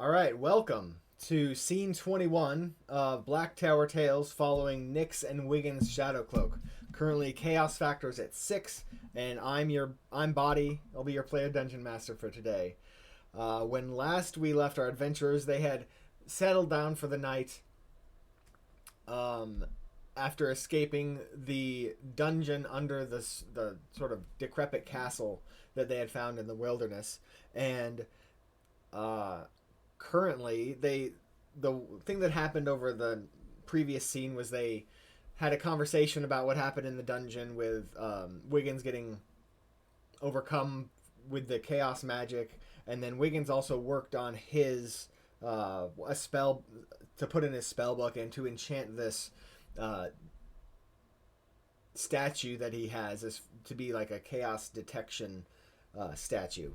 All right, welcome to Scene 21 of Black Tower Tales following Nyx and Wiggins' Shadow Cloak. Currently, Chaos Factor is at 6, and I'm Body. I'll be your player dungeon master for today. When last we left our adventurers, they had settled down for the night um, after escaping the dungeon under the sort of decrepit castle that they had found in the wilderness. And uh, currently the thing that happened over the previous scene was they had a conversation about what happened in the dungeon with Wiggins getting overcome with the chaos magic, and then Wiggins also worked on his a spell to put in his spell book and to enchant this uh, statue that he has as to be like a chaos detection statue.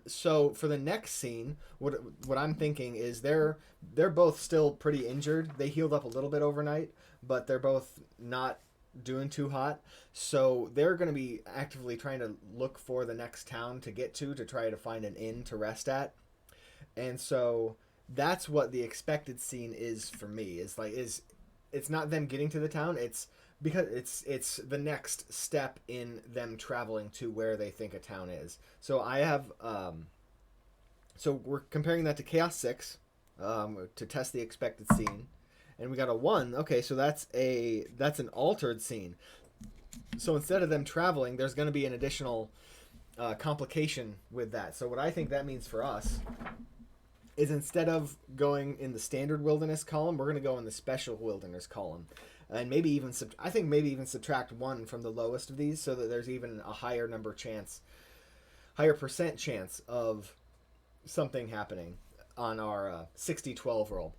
So for the next scene, what I'm thinking is they're both still pretty injured. They healed up a little bit overnight, but they're both not doing too hot. So they're going to be actively trying to look for the next town to get to try to find an inn to rest at. And so that's what the expected scene is for me. Is it's not them getting to the town. It's because it's the next step in them traveling to where they think a town is. So I have so we're comparing that to Chaos 6 to test the expected scene, and we got a 1. Okay, so that's an altered scene. So instead of them traveling, there's going to be an additional complication with that. So what I think that means for us is instead of going in the standard wilderness column, we're going to go in the special wilderness column, and maybe even subtract 1 from the lowest of these, so that there's even a higher percent chance of something happening on our 60-12 roll.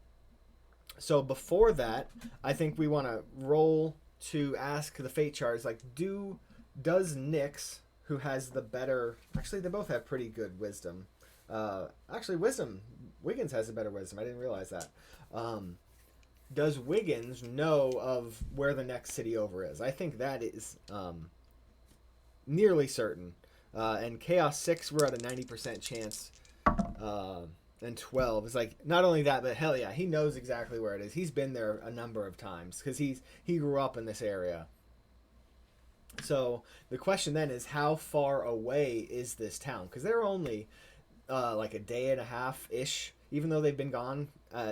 So before that, I think we want to roll to ask the fate charts, like, does Nyx, who has the better... Actually, they both have pretty good wisdom. Wiggins has a better wisdom. I didn't realize that. Does Wiggins know of where the next city over is? I think that is nearly certain. And Chaos 6, we're at a 90% chance. And 12 is like, not only that, but hell yeah, he knows exactly where it is. He's been there a number of times because he grew up in this area. So the question then is, how far away is this town? Because they're only like a day and a half ish, even though they've been gone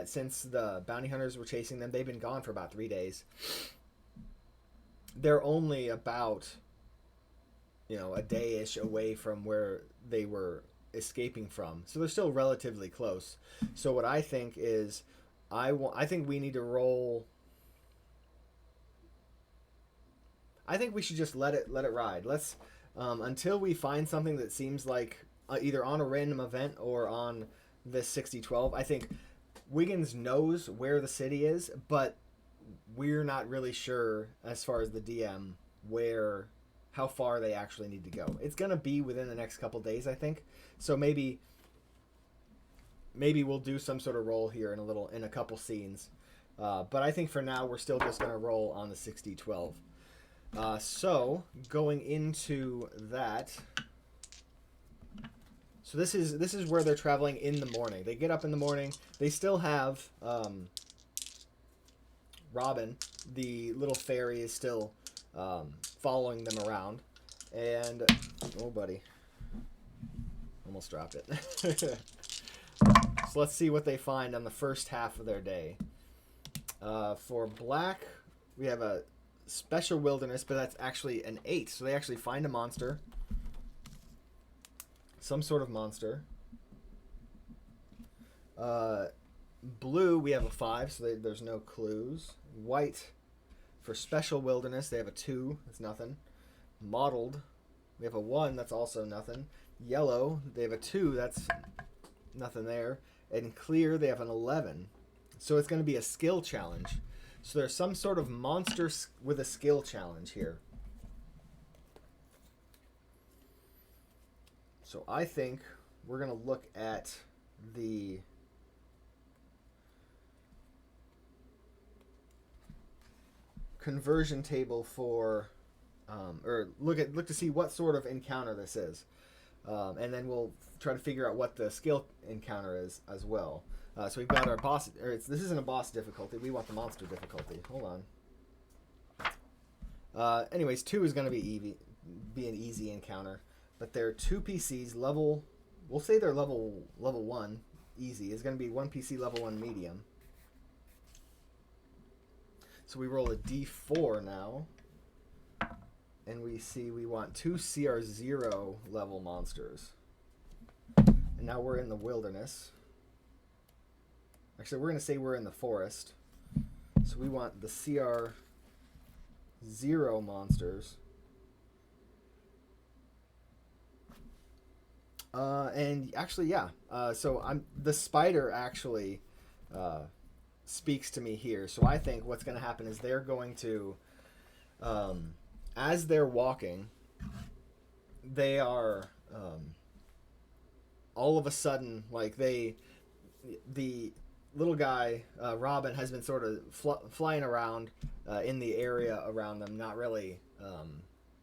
since the bounty hunters were chasing them. They've been gone for about 3 days. They're only about a day ish away from where they were escaping from, so they're still relatively close. So what I think is, I think we need to roll. I think we should just let it ride. Let's until we find something that seems like either on a random event or on this 60-12. I think Wiggins knows where the city is, but we're not really sure, as far as the DM, how far they actually need to go. It's gonna be within the next couple days, I think. So maybe we'll do some sort of roll here in a couple scenes. But I think for now we're still just gonna roll on the 60-12. So going into that. So this is where they're traveling in the morning. They get up in the morning. They still have Robin, the little fairy, is still following them around. And oh, buddy, almost dropped it. So let's see what they find on the first half of their day. For Black, we have a special wilderness, but that's actually an 8. So they actually find a monster. Some sort of monster. Blue, we have a 5, so there's no clues. White, for special wilderness, they have a 2. That's nothing. Mottled, we have a 1. That's also nothing. Yellow, they have a 2. That's nothing there. And clear, they have an 11. So it's going to be a skill challenge. So there's some sort of monster with a skill challenge here. So I think we're going to look at the conversion table for, or look to see what sort of encounter this is. And then we'll try to figure out what the skill encounter is as well. So we've got our boss. This isn't a boss difficulty. We want the monster difficulty. Hold on. Anyways, 2 is going to be an easy encounter, but there are 2 PCs level. We'll say they're level 1 easy. Is going to be 1 PC level 1 medium. So we roll a D4 now, and we see we want 2 CR0 level monsters. And now we're in the wilderness. Actually, we're going to say we're in the forest. So we want the CR0 monsters. And actually, yeah. So the spider actually speaks to me here. So I think what's going to happen is they're going to, as they're walking, they are all of a sudden, like the little guy, Robin, has been sort of flying around in the area around them, not really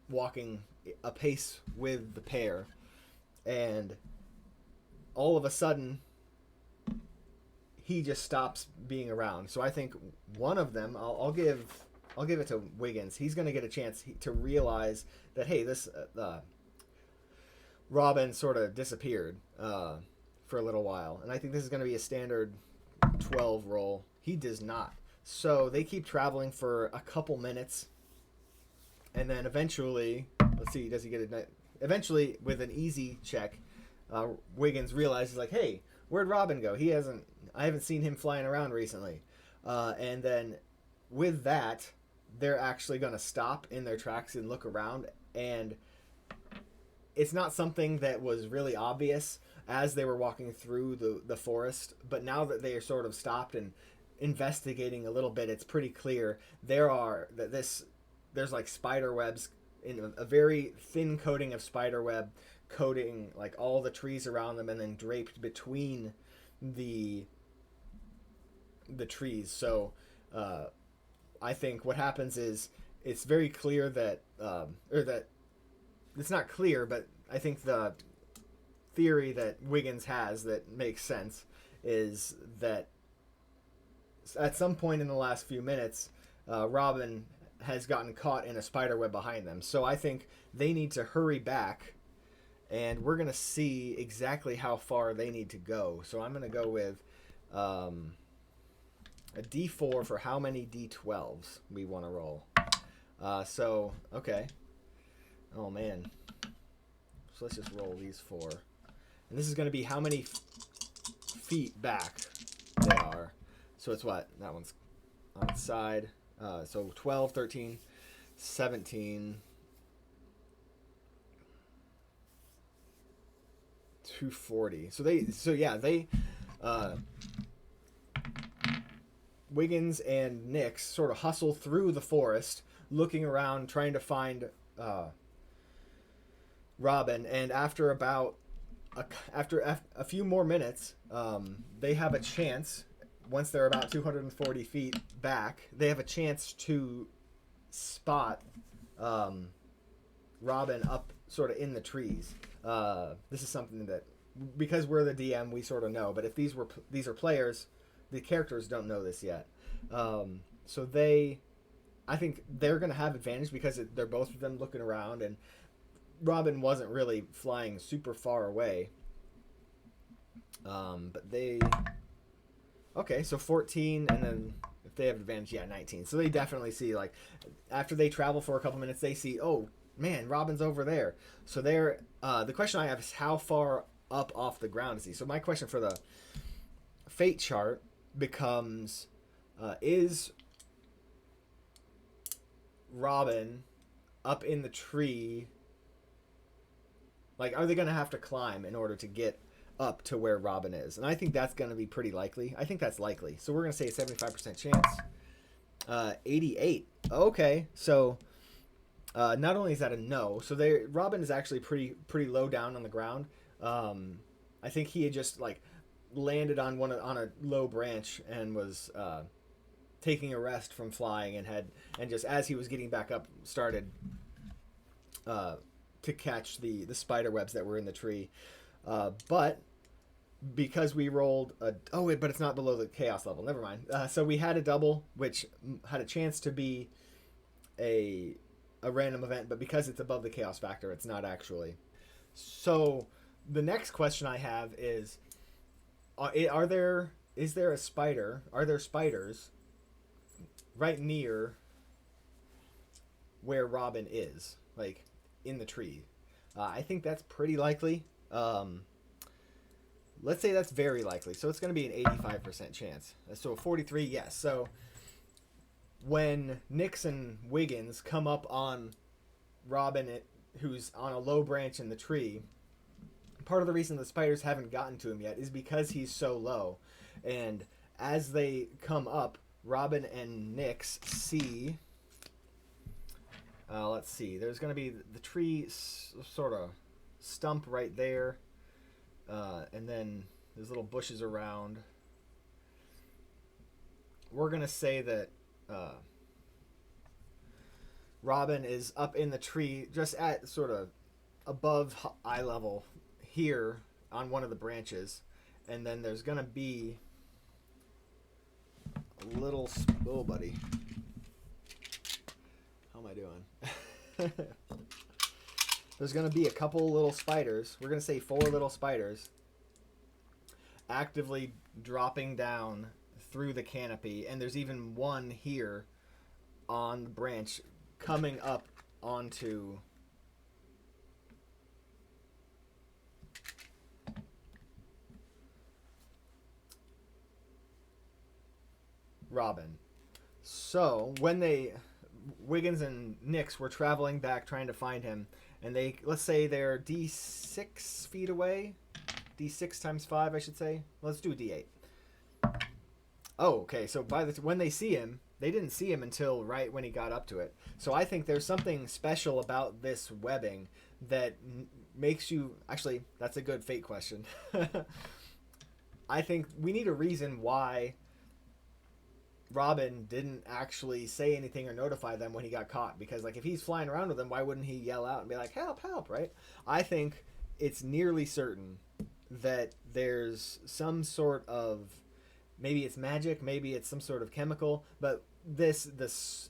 walking apace with the pair. And all of a sudden, he just stops being around. So I think one of them, I'll give it to Wiggins. He's going to get a chance to realize that, hey, this Robin sort of disappeared for a little while, and I think this is going to be a standard 12 roll. He does not. So they keep traveling for a couple minutes, and then eventually, let's see, does he get it? Eventually, with an easy check, Wiggins realizes, like, hey, where'd Robin go? I haven't seen him flying around recently. And then with that, they're actually going to stop in their tracks and look around. And it's not something that was really obvious as they were walking through the forest. But now that they are sort of stopped and investigating a little bit, it's pretty clear there's like spider webs, in a very thin coating of spider web coating like all the trees around them, and then draped between the trees. So I think what happens is it's very clear that that it's not clear, but I think the theory that Wiggins has that makes sense is that at some point in the last few minutes, Robin has gotten caught in a spider web behind them. So I think they need to hurry back, and we're going to see exactly how far they need to go. So I'm going to go with a D4 for how many D12s we want to roll. So, okay. Oh, man. So let's just roll these 4. And this is going to be how many feet back they are. So it's what? That one's on the side. So 12, 13, 17, 240. They Wiggins and Nyx sort of hustle through the forest, looking around, trying to find Robin. And after a few more minutes, they have a chance. Once they're about 240 feet back, they have a chance to spot Robin up sort of in the trees. This is something that, because we're the DM, we sort of know. But if these are players, the characters don't know this yet. So I think they're going to have advantage because they're both of them looking around, and Robin wasn't really flying super far away. But they... Okay, so 14, and then if they have advantage, 19. So they definitely see, like, after they travel for a couple minutes, they see, oh, man, Robin's over there. So the question I have is how far up off the ground is he? So my question for the fate chart becomes, is Robin up in the tree? Like, are they going to have to climb in order to get up to where Robin is? And I think that's going to be pretty likely. I think that's likely. So we're going to say a 75% chance. 88. Okay. So not only is that a no, so Robin is actually pretty low down on the ground. I think he had just like landed on a low branch and was taking a rest from flying, and just as he was getting back up started to catch the spider webs that were in the tree. But because we rolled a but it's not below the chaos level. Never mind. So we had a double, which had a chance to be a random event, but because it's above the chaos factor, it's not actually. So the next question I have is: is there a spider? Are there spiders right near where Robin is, like in the tree? I think that's pretty likely. Let's say that's very likely. So it's going to be an 85% chance. So 43, yes. So when Nyx and Wiggins come up on Robin, who's on a low branch in the tree, part of the reason the spiders haven't gotten to him yet is because he's so low. And as they come up, Robin and Nyx see. Let's see. There's going to be the tree sort of stump right there. And then there's little bushes around. We're going to say that Robin is up in the tree just at sort of above eye level here on one of the branches. And then there's going to be a little... Oh, buddy. How am I doing? There's going to be a couple little spiders. We're going to say 4 little spiders actively dropping down through the canopy. And there's even one here on the branch coming up onto Robin. So when Wiggins and Nyx were traveling back trying to find him, and let's say they're D6 feet away. D6 times 5, I should say. Let's do D8. Oh, okay. So when they see him, they didn't see him until right when he got up to it. So I think there's something special about this webbing that makes you... Actually, that's a good fate question. I think we need a reason why Robin didn't actually say anything or notify them when he got caught, because like if he's flying around with them, why wouldn't he yell out and be like, help, help, right? I think it's nearly certain that there's some sort of, maybe it's magic, maybe it's some sort of chemical, but this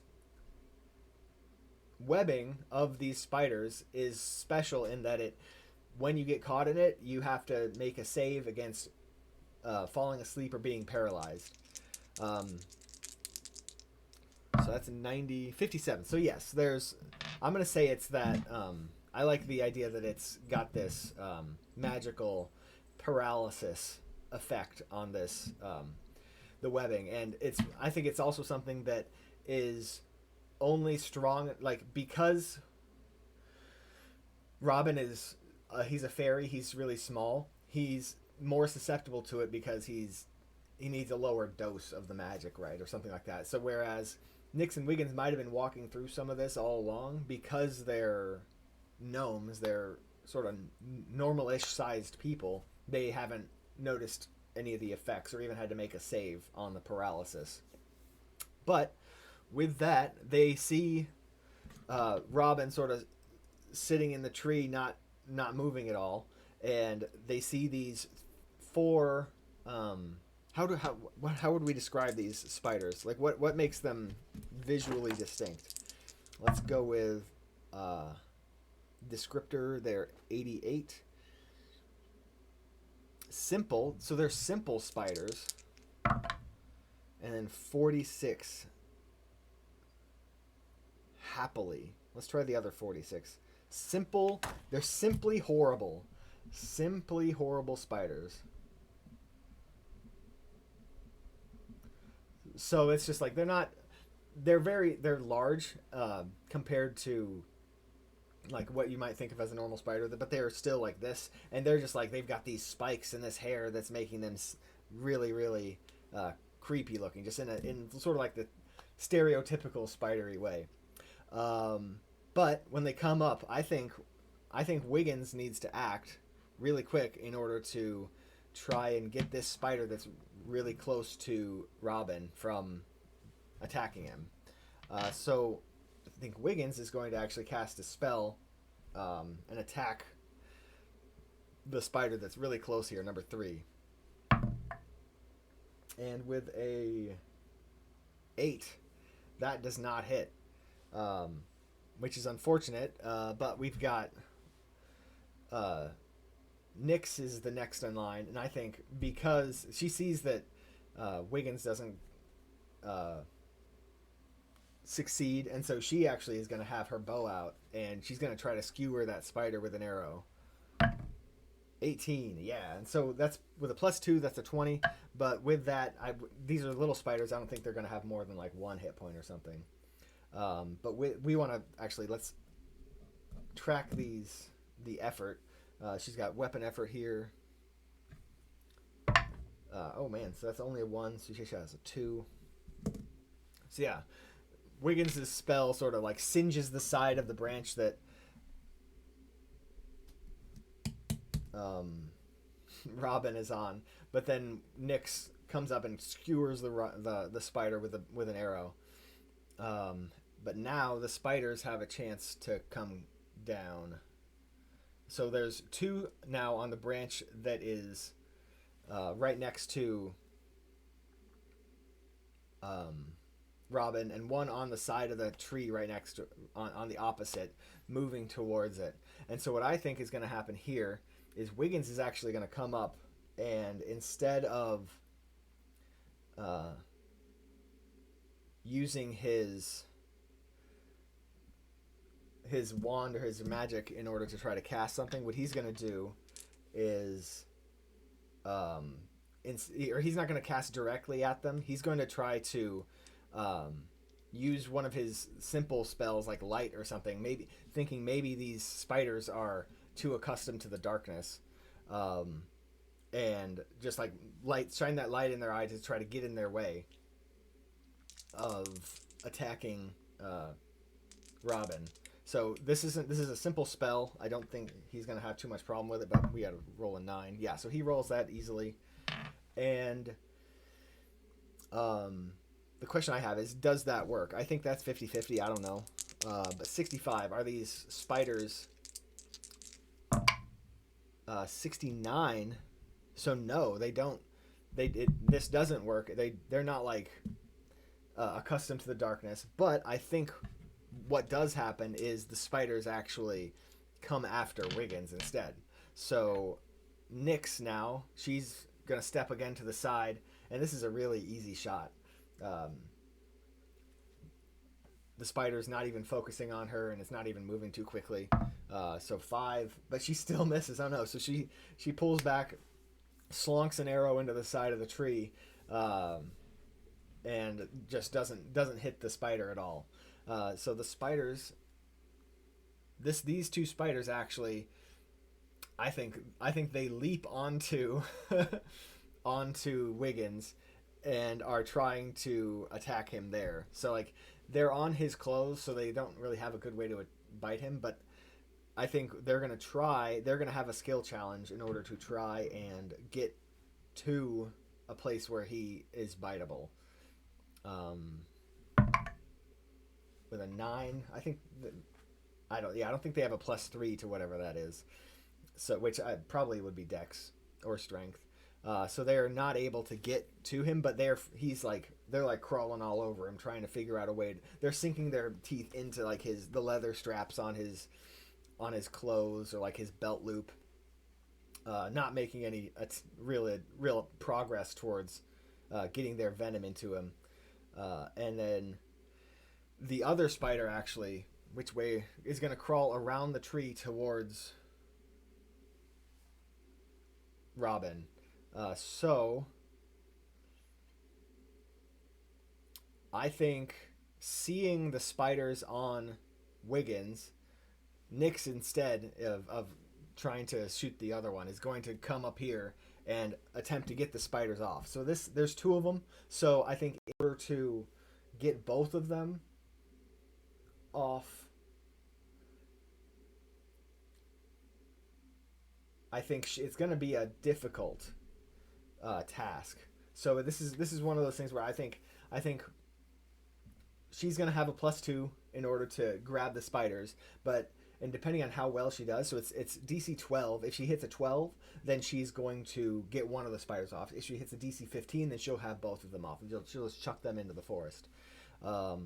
webbing of these spiders is special in that when you get caught in it, you have to make a save against falling asleep or being paralyzed. So that's a 57. So yes, I'm going to say it's that, I like the idea that it's got this magical paralysis effect on this, the webbing. And I think it's also something that is only strong, like, because Robin he's a fairy, he's really small, he's more susceptible to it because he needs a lower dose of the magic, right? Or something like that. So whereas Nyx and Wiggins might have been walking through some of this all along, because they're gnomes, they're sort of normal-ish sized people, they haven't noticed any of the effects or even had to make a save on the paralysis. But with that, they see Robin sort of sitting in the tree, not moving at all, and they see these 4... How would we describe these spiders? Like what makes them visually distinct? Let's go with descriptor. They're 88. Simple. So they're simple spiders. And then 46. Happily. Let's try the other 46. Simple. They're simply horrible. Simply horrible spiders. So it's just like they're large compared to like what you might think of as a normal spider, but they're still like this, and they're just like they've got these spikes in this hair that's making them really, really creepy looking, just in sort of like the stereotypical spidery way. But when they come up, I think Wiggins needs to act really quick in order to try and get this spider that's really close to Robin from attacking him. So I think Wiggins is going to actually cast a spell and attack the spider that's really close here, number 3. And with a 8, that does not hit, which is unfortunate. But we've got Nyx is the next in line, and I think because she sees that Wiggins doesn't succeed, and so she actually is going to have her bow out, and she's going to try to skewer that spider with an arrow. 18, yeah, and so that's with a +2, that's a 20. But with that, these are little spiders. I don't think they're going to have more than like 1 hit point or something. But we want to actually let's track the effort. She's got weapon effort here. Oh man, so that's only a 1. So she has a 2. So yeah, Wiggins' spell sort of like singes the side of the branch that Robin is on, but then Nyx comes up and skewers the spider with an arrow. But now the spiders have a chance to come down. So there's 2 now on the branch that is right next to Robin, and 1 on the side of the tree right next to on the opposite, moving towards it. And so what I think is going to happen here is Wiggins is actually going to come up, and instead of using his wand or his magic in order to try to cast something, what he's going to do is or he's not going to cast directly at them. He's going to try to use one of his simple spells like light or something, maybe thinking maybe these spiders are too accustomed to the darkness, and just like shine that light in their eye to try to get in their way of attacking Robin. So this is a simple spell. I don't think he's gonna have too much problem with it, but we had to roll a 9. Yeah, so he rolls that easily. And the question I have is, does that work? I think that's 50-50. I don't know. But 65, are these spiders 69? So no, they don't. This doesn't work. They're not like accustomed to the darkness. But I think what does happen is the spiders actually come after Wiggins instead. So Nyx now, she's gonna step again to the side, and this is a really easy shot. The spider's not even focusing on her, and it's not even moving too quickly. So 5, but she still misses. Oh no! So she pulls back, slunks an arrow into the side of the tree, and just doesn't hit the spider at all. So the spiders, these 2 spiders actually, I think they leap onto onto Wiggins and are trying to attack him there. So like they're on his clothes, so they don't really have a good way to bite him. But I think they're gonna have a skill challenge in order to try and get to a place where he is biteable. With a 9, I think I don't think they have a +3 to whatever that is. So which probably would be Dex or Strength. So they're not able to get to him, but they're like crawling all over him, trying to figure out a way. They're sinking their teeth into like the leather straps on his clothes or like his belt loop, not making any real progress towards getting their venom into him. And then the other spider actually, which way is going to crawl around the tree towards Robin. So I think seeing the spiders on Wiggins, Nyx, instead of trying to shoot the other one, is going to come up here and attempt to get the spiders off. So there's 2 of them. So I think in order to get both of them off, I think it's going to be a difficult task. So this is one of those things where I think she's going to have a +2 in order to grab the spiders, but and depending on how well she does, so it's DC 12. If she hits a 12, then she's going to get one of the spiders off. If she hits a DC 15, then she'll have both of them off, and she'll just chuck them into the forest. But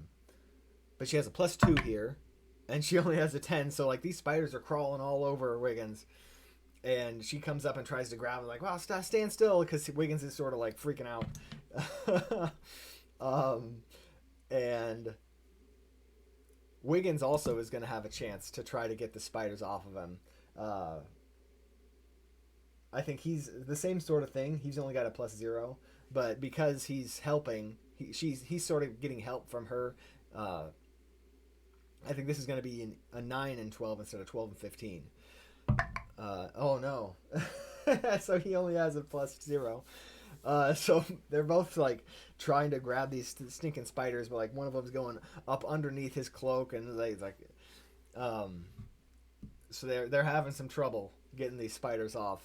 she has a +2 here, and she only has a 10, so like these spiders are crawling all over Wiggins. And she comes up and tries to grab him, like, wow, stand still, because Wiggins is sort of like freaking out. And Wiggins also is going to have a chance to try to get the spiders off of him. I think he's the same sort of thing. He's only got a +0, but because he's helping, he's sort of getting help from her. I think this is going to be a 9 and 12 instead of 12 and 15. Oh no. So he only has a +0. So they're both like trying to grab these stinking spiders, but like one of them's going up underneath his cloak, and so they're having some trouble getting these spiders off.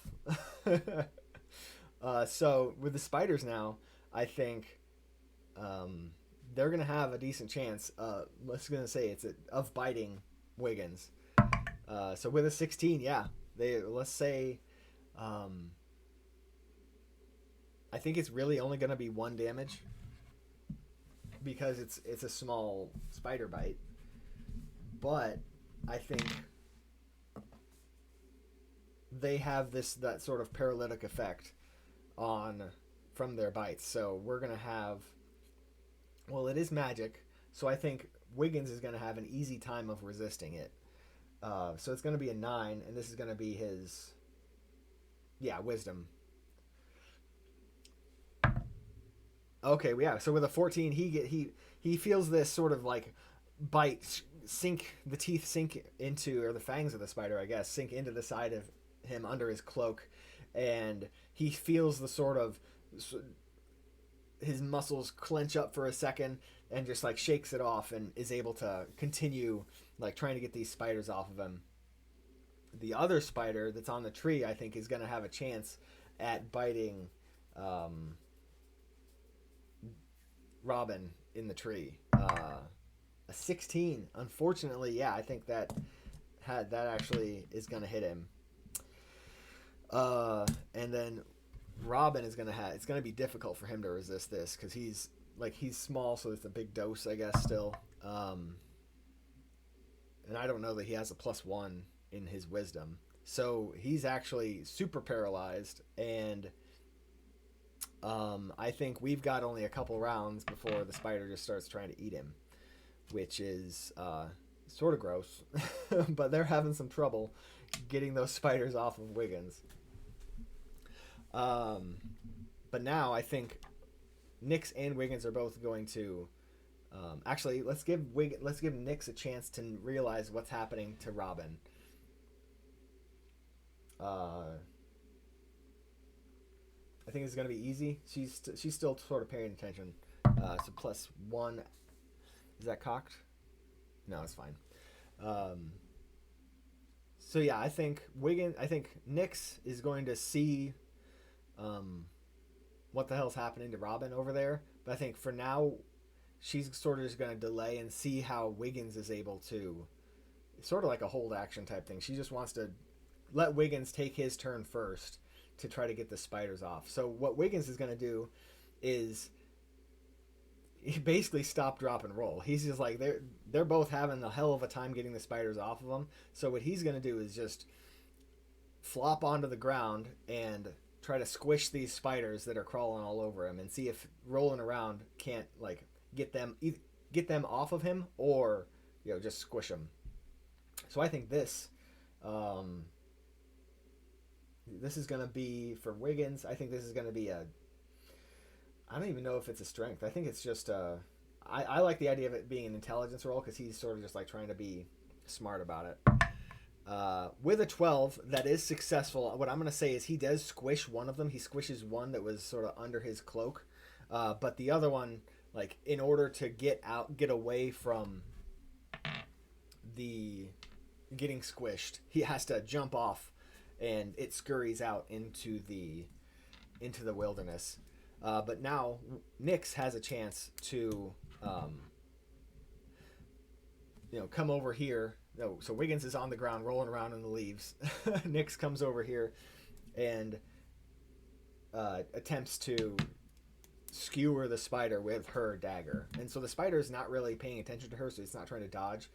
So with the spiders now, I think they're gonna have a decent chance. Let's gonna say of biting Wiggins. So with a 16, yeah, let's say. I think it's really only going to be 1 damage because it's a small spider bite. But I think they have that sort of paralytic effect from their bites. So we're going to have, well, it is magic, so I think Wiggins is going to have an easy time of resisting it. So it's going to be a 9, and this is going to be his, wisdom. Okay, yeah. So with a 14, he feels this sort of like bite the teeth sink into, or the fangs of the spider, I guess, sink into the side of him under his cloak, and he feels the sort of his muscles clench up for a second, and just like shakes it off, and is able to continue like trying to get these spiders off of him. The other spider that's on the tree, I think, is going to have a chance at biting Robin in the tree. A 16, unfortunately, yeah, I think that actually is going to hit him. And then Robin is going to it's going to be difficult for him to resist this, because he's small, so it's a big dose, I guess, still. And I don't know that he has a +1 in his wisdom, so he's actually super paralyzed, and I think we've got only a couple rounds before the spider just starts trying to eat him, which is sort of gross. But they're having some trouble getting those spiders off of Wiggins. But now I think Nyx and Wiggins are both going to. Actually, let's give Nyx a chance to realize what's happening to Robin. I think it's going to be easy. She's still sort of paying attention. So +1. Is that cocked? No, it's fine. So yeah, I think Nyx is going to see what the hell's happening to Robin over there. But I think for now, she's sort of just going to delay and see how Wiggins is able to, sort of like a hold action type thing. She just wants to let Wiggins take his turn first to try to get the spiders off. So what Wiggins is going to do is he basically stop, drop, and roll. He's just like, they're both having a hell of a time getting the spiders off of him. So what he's going to do is just flop onto the ground and try to squish these spiders that are crawling all over him, and see if rolling around can't like get them off of him, or just squish them. So I think this is going to be for Wiggins. I think this is going to be I don't even know if it's a strength. I think it's just I like the idea of it being an intelligence roll, because he's sort of just like trying to be smart about it. With a 12, that is successful. What I'm going to say is he does squish one of them. He squishes one that was sort of under his cloak. But the other one, like, in order to get away from the getting squished, he has to jump off, and it scurries out into the wilderness. But now Nyx has a chance to come over here No, so Wiggins is on the ground rolling around in the leaves. Nyx comes over here and attempts to skewer the spider with her dagger. And so the spider is not really paying attention to her, so it's not trying to dodge.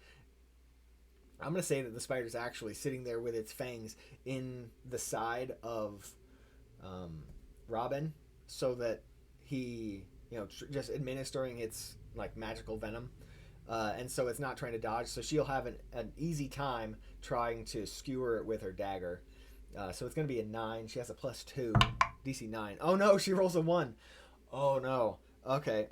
I'm going to say that the spider's actually sitting there with its fangs in the side of Robin, so that he, just administering its like magical venom. And so it's not trying to dodge, so she'll have an easy time trying to skewer it with her dagger. So it's going to be a 9. She has a +2, DC 9. Oh no, she rolls a 1. Oh no. Okay.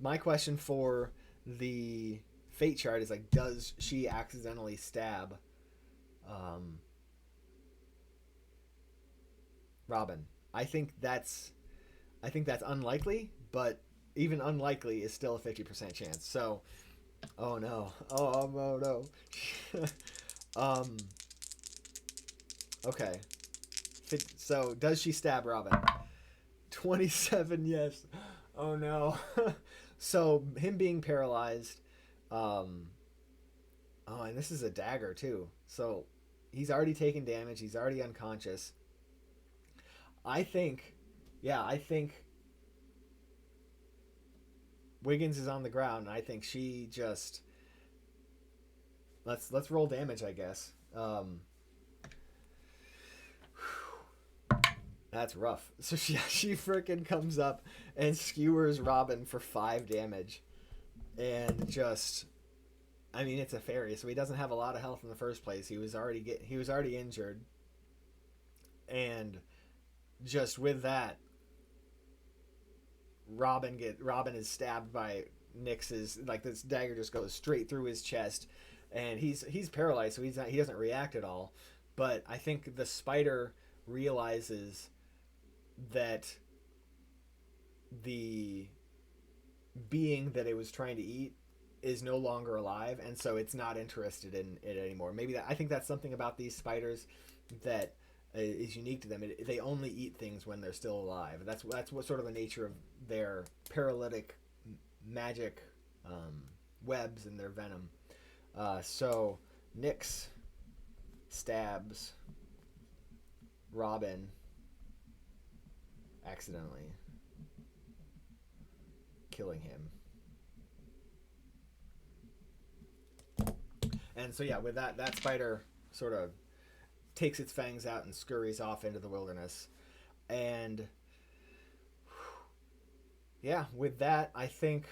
My question for the fate chart is like, does she accidentally stab Robin? I think that's unlikely, but even unlikely is still a 50% chance. So, oh no. Oh no. Okay. So, does she stab Robin? 27, yes. Oh no. So, him being paralyzed. Oh, and this is a dagger too. So, he's already taken damage. He's already unconscious. I think Wiggins is on the ground, and I think she just let's roll damage, I guess. That's rough. So she freaking comes up and skewers Robin for 5 damage, and just, I mean, it's a fairy, so he doesn't have a lot of health in the first place. He was already injured, and just with that, Robin is stabbed by Nyx's, like, this dagger just goes straight through his chest, and he's paralyzed, so he doesn't react at all. But I think the spider realizes that the being that it was trying to eat is no longer alive, and so it's not interested in it anymore. I think that's something about these spiders that is unique to them. They only eat things when they're still alive. That's what sort of the nature of their paralytic magic webs and their venom. So Nyx stabs Robin accidentally, killing him. And so with that spider sort of takes its fangs out and scurries off into the wilderness. And with that, I think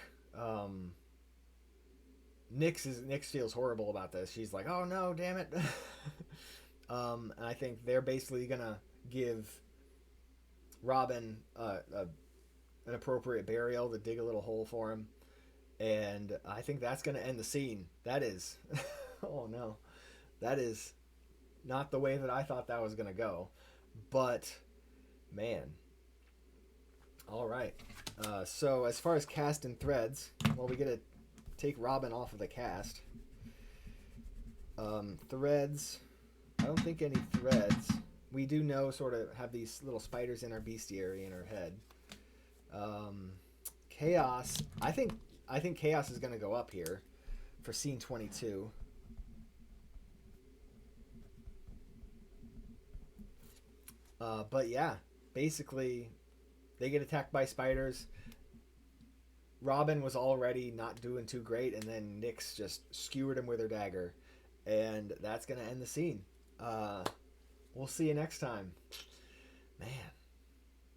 Nyx feels horrible about this. She's like, oh no, damn it. And I think they're basically gonna give Robin an appropriate burial, to dig a little hole for him. And I think that's gonna end the scene. That is oh no, that is not the way that I thought that was gonna go. But man, all right. So as far as cast and threads, well, we get to take Robin off of the cast. Threads, I don't think any threads. We do know, sort of have these little spiders in our bestiary in our head. Chaos, I think chaos is going to go up here for scene 22. But yeah, basically they get attacked by spiders. Robin was already not doing too great, and then Nyx just skewered him with her dagger, and that's going to end the scene. We'll see you next time. Man.